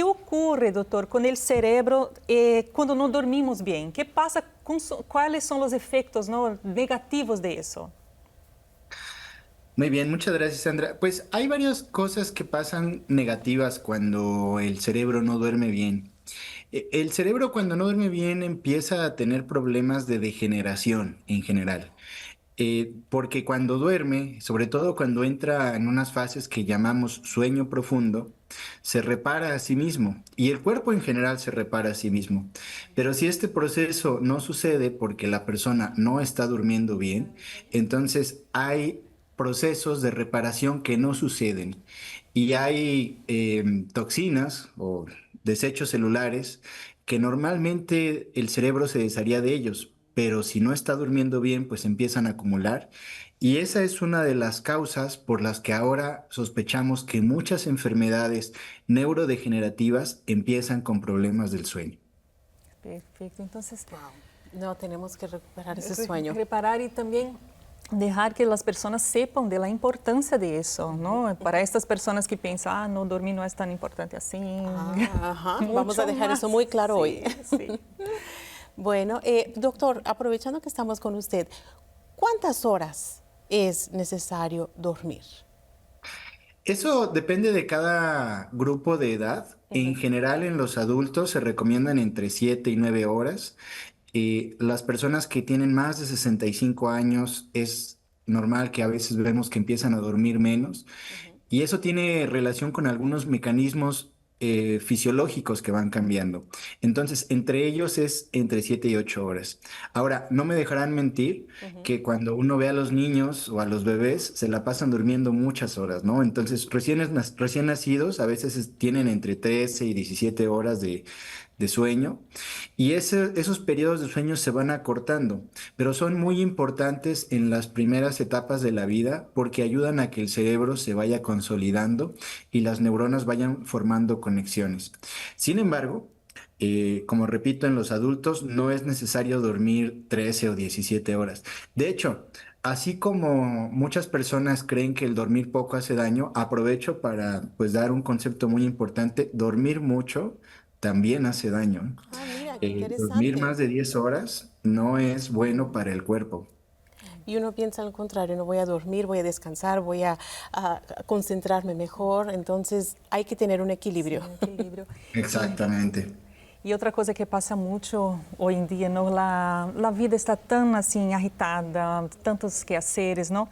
¿Qué ocurre, doctor, con el cerebro cuando no dormimos bien? ¿Qué pasa? ¿Cuáles son los efectos, ¿no?, negativos de eso? Muy bien, muchas gracias, Sandra. Pues hay varias cosas que pasan negativas cuando el cerebro no duerme bien. El cerebro cuando no duerme bien empieza a tener problemas de degeneración en general. Porque cuando duerme, sobre todo cuando entra en unas fases que llamamos sueño profundo, se repara a sí mismo y el cuerpo en general se repara a sí mismo. Pero si este proceso no sucede porque la persona no está durmiendo bien, entonces hay procesos de reparación que no suceden y hay toxinas o desechos celulares que normalmente el cerebro se desharía de ellos, pero si no está durmiendo bien, pues empiezan a acumular. Y esa es una de las causas por las que ahora sospechamos que muchas enfermedades neurodegenerativas empiezan con problemas del sueño. Perfecto. Entonces, Wow. No, tenemos que recuperar ese sueño. reparar y también dejar que las personas sepan de la importancia de eso, ¿no? Para estas personas que piensan, ah, no, dormir no es tan importante así. Ajá. Vamos Mucho a dejar más. eso muy claro hoy. Sí, sí. Bueno, doctor, aprovechando que estamos con usted, ¿cuántas horas es necesario dormir? Eso depende de cada grupo de edad. En general, en los adultos se recomiendan entre 7 y 9 horas. Las personas que tienen más de 65 años es normal que a veces vemos que empiezan a dormir menos. Y eso tiene relación con algunos mecanismos fisiológicos que van cambiando. Entonces, entre ellos es entre 7 y 8 horas. Ahora, no me dejarán mentir que cuando uno ve a los niños o a los bebés, se la pasan durmiendo muchas horas, ¿no? Entonces, recién nacidos a veces tienen entre 13 y 17 horas de sueño y esos periodos de sueño se van acortando, pero son muy importantes en las primeras etapas de la vida porque ayudan a que el cerebro se vaya consolidando y las neuronas vayan formando conexiones. Sin embargo, como repito, en los adultos no es necesario dormir 13 o 17 horas. De hecho, así como muchas personas creen que el dormir poco hace daño, aprovecho para pues dar un concepto muy importante. Dormir mucho también hace daño. Ah, mira, qué Dormir interesante. más de 10 horas no es bueno para el cuerpo. Y uno piensa al contrario, no voy a dormir, voy a descansar, a concentrarme mejor. Entonces hay que tener un equilibrio. Un equilibrio. Exactamente. Y otra cosa que pasa mucho hoy en día, ¿no? La vida está tan así agitada, tantos quehaceres, ¿no?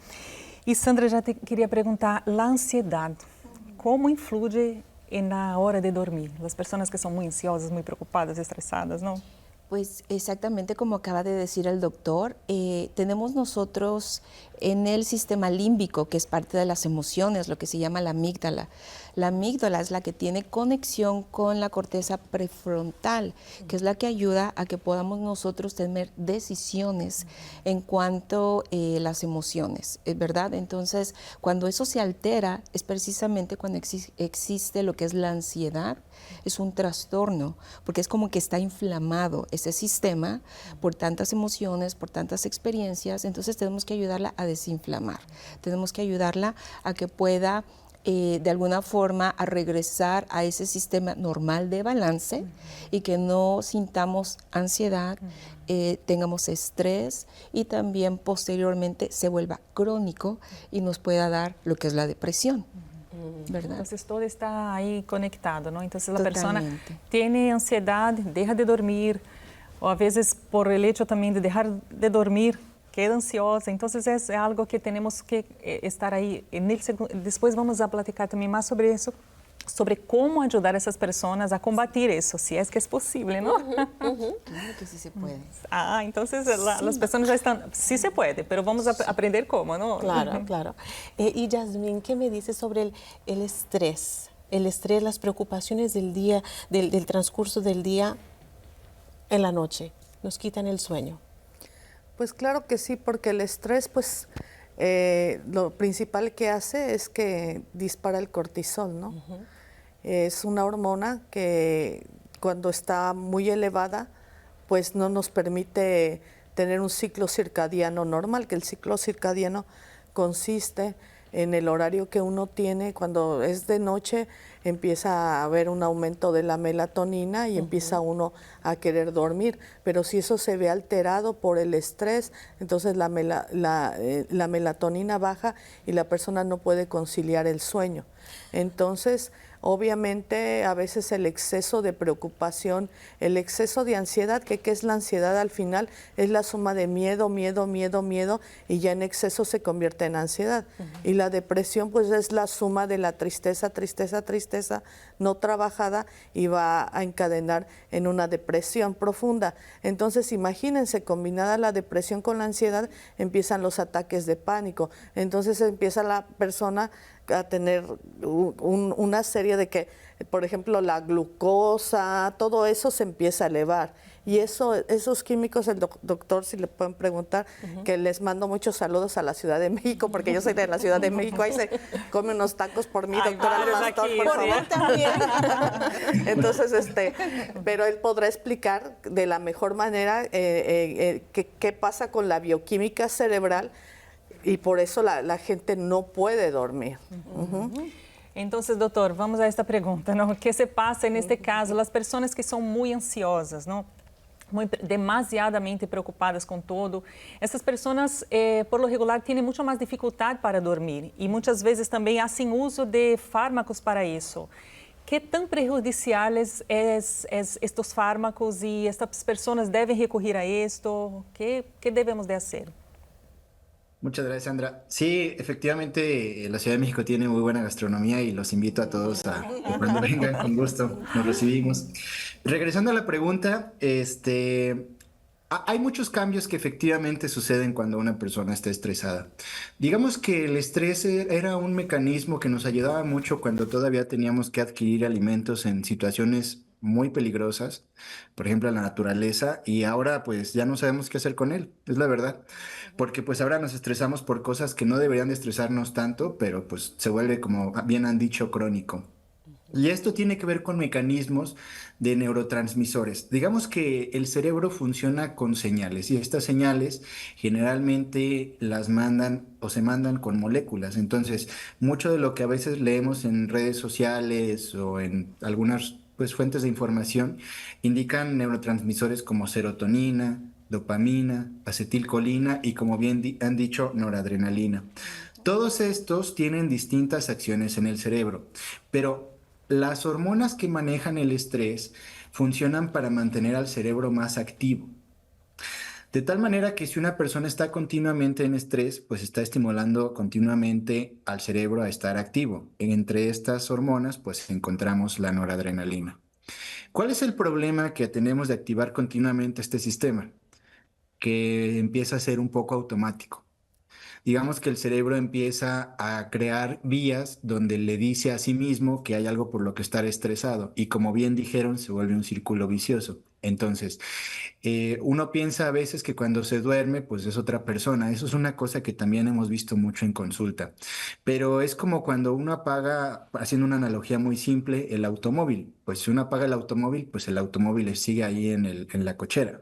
Y Sandra, ya te quería preguntar, la ansiedad, ¿cómo influye en la hora de dormir? Las personas que son muy ansiosas, muy preocupadas, estresadas, ¿no? Pues exactamente como acaba de decir el doctor, tenemos nosotros en el sistema límbico, que es parte de las emociones, lo que se llama la amígdala. La amígdala es la que tiene conexión con la corteza prefrontal, que es la que ayuda a que podamos nosotros tener decisiones en cuanto a las emociones, ¿verdad? Entonces, cuando eso se altera, es precisamente cuando existe lo que es la ansiedad, es un trastorno, porque es como que está inflamado ese sistema por tantas emociones, por tantas experiencias. Entonces tenemos que ayudarla a desinflamar, tenemos que ayudarla a que pueda de alguna forma a regresar a ese sistema normal de balance y que no sintamos ansiedad, tengamos estrés y también posteriormente se vuelva crónico y nos pueda dar lo que es la depresión. ¿Verdad? Entonces todo está ahí conectado, ¿no? Entonces la Totalmente. persona tiene ansiedad, deja de dormir, o a veces por el hecho también de dejar de dormir, queda ansiosa. Entonces es algo que tenemos que estar ahí. Después vamos a platicar también más sobre eso, sobre cómo ayudar a esas personas a combatir eso, si es que es posible, ¿no? Claro que sí se puede. Ah, entonces las personas ya están, sí se puede, pero vamos a aprender cómo, ¿no? Claro, claro. Y Yasmín, ¿qué me dice sobre el estrés? El estrés, las preocupaciones del día, del transcurso del día en la noche, nos quitan el sueño. Pues claro que sí, porque el estrés, pues lo principal que hace es que dispara el cortisol, ¿no? Es una hormona que cuando está muy elevada, pues no nos permite tener un ciclo circadiano normal, que el ciclo circadiano consiste en el horario que uno tiene. Cuando es de noche empieza a haber un aumento de la melatonina y empieza uno a querer dormir, pero si eso se ve alterado por el estrés, entonces la melatonina baja y la persona no puede conciliar el sueño. Entonces, obviamente, a veces el exceso de preocupación, el exceso de ansiedad, que ¿qué es la ansiedad al final? Es la suma de miedo, miedo, miedo, miedo, y ya en exceso se convierte en ansiedad. Y la depresión, pues, es la suma de la tristeza, tristeza, tristeza, no trabajada, y va a encadenar en una depresión profunda. Entonces, imagínense, combinada la depresión con la ansiedad, empiezan los ataques de pánico. Entonces empieza la persona a tener una serie de que, por ejemplo, la glucosa, todo eso se empieza a elevar. Y esos químicos, el doctor, si le pueden preguntar, que les mando muchos saludos a la Ciudad de México, porque yo soy de la Ciudad de México, ahí se come unos tacos por mí, doctora Pastor, aquí, por sí. favor, también. Entonces, pero él podrá explicar de la mejor manera qué pasa con la bioquímica cerebral, y por eso la gente no puede dormir. Entonces, doutor, vamos a esta pergunta, ¿no? ¿Qué se pasa en este caso? Las personas que son muy ansiosas, ¿no? Muy, demasiadamente preocupadas con todo. Essas pessoas, por lo regular, têm muito mais dificuldade para dormir e muitas vezes também hacen uso de fármacos para isso. ¿Qué tan prejudiciales estos fármacos y estas personas deben recurrir a esto? ¿Qué debemos de hacer? Muchas gracias, Sandra. Sí, efectivamente, la Ciudad de México tiene muy buena gastronomía y los invito a todos a que cuando vengan, con gusto, nos recibimos. Regresando a la pregunta, hay muchos cambios que efectivamente suceden cuando una persona está estresada. Digamos que el estrés era un mecanismo que nos ayudaba mucho cuando todavía teníamos que adquirir alimentos en situaciones muy peligrosas, por ejemplo, en la naturaleza, y ahora pues ya no sabemos qué hacer con él, es la verdad, porque pues ahora nos estresamos por cosas que no deberían de estresarnos tanto, pero pues se vuelve, como bien han dicho, crónico. Y esto tiene que ver con mecanismos de neurotransmisores. Digamos que el cerebro funciona con señales y estas señales generalmente las mandan o se mandan con moléculas. Entonces, mucho de lo que a veces leemos en redes sociales o en algunas pues, fuentes de información indican neurotransmisores como serotonina, dopamina, acetilcolina y, como bien han dicho, noradrenalina. Todos estos tienen distintas acciones en el cerebro, pero las hormonas que manejan el estrés funcionan para mantener al cerebro más activo. De tal manera que si una persona está continuamente en estrés, pues está estimulando continuamente al cerebro a estar activo. Entre estas hormonas, pues encontramos la noradrenalina. ¿Cuál es el problema que tenemos de activar continuamente este sistema? Que empieza a ser un poco automático. Digamos que el cerebro empieza a crear vías donde le dice a sí mismo que hay algo por lo que estar estresado y, como bien dijeron, se vuelve un círculo vicioso. Entonces, uno piensa a veces que cuando se duerme, pues es otra persona. Eso es una cosa que también hemos visto mucho en consulta. Pero es como cuando uno apaga, haciendo una analogía muy simple, el automóvil. Pues si uno apaga el automóvil, pues el automóvil sigue ahí en la cochera.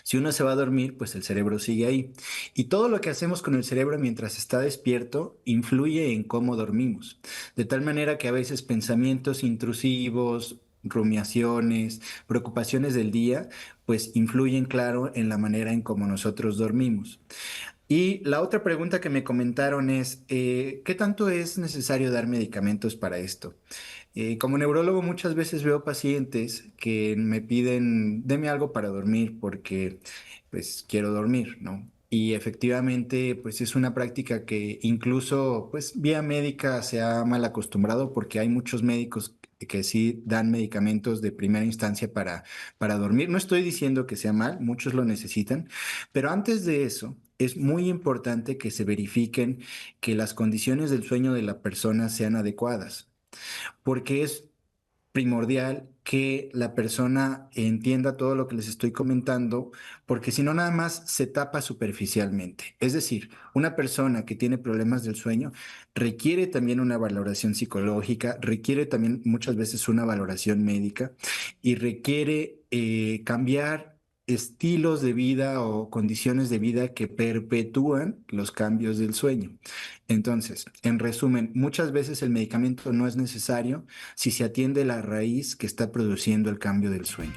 Si uno se va a dormir, pues el cerebro sigue ahí. Y todo lo que hacemos con el cerebro mientras está despierto influye en cómo dormimos. De tal manera que a veces pensamientos intrusivos, rumiaciones, preocupaciones del día, pues influyen, claro, en la manera en cómo nosotros dormimos. Y la otra pregunta que me comentaron es, ¿qué tanto es necesario dar medicamentos para esto? Como neurólogo muchas veces veo pacientes que me piden, deme algo para dormir porque pues quiero dormir, ¿no? Y efectivamente pues es una práctica que incluso pues vía médica se ha mal acostumbrado porque hay muchos médicos que sí dan medicamentos de primera instancia para dormir. No estoy diciendo que sea mal, muchos lo necesitan, pero antes de eso es muy importante que se verifiquen que las condiciones del sueño de la persona sean adecuadas, porque es primordial que la persona entienda todo lo que les estoy comentando, porque si no nada más se tapa superficialmente. Es decir, una persona que tiene problemas del sueño requiere también una valoración psicológica, requiere también muchas veces una valoración médica y requiere cambiar estilos de vida o condiciones de vida que perpetúan los cambios del sueño. Entonces, en resumen, muchas veces el medicamento no es necesario si se atiende la raíz que está produciendo el cambio del sueño.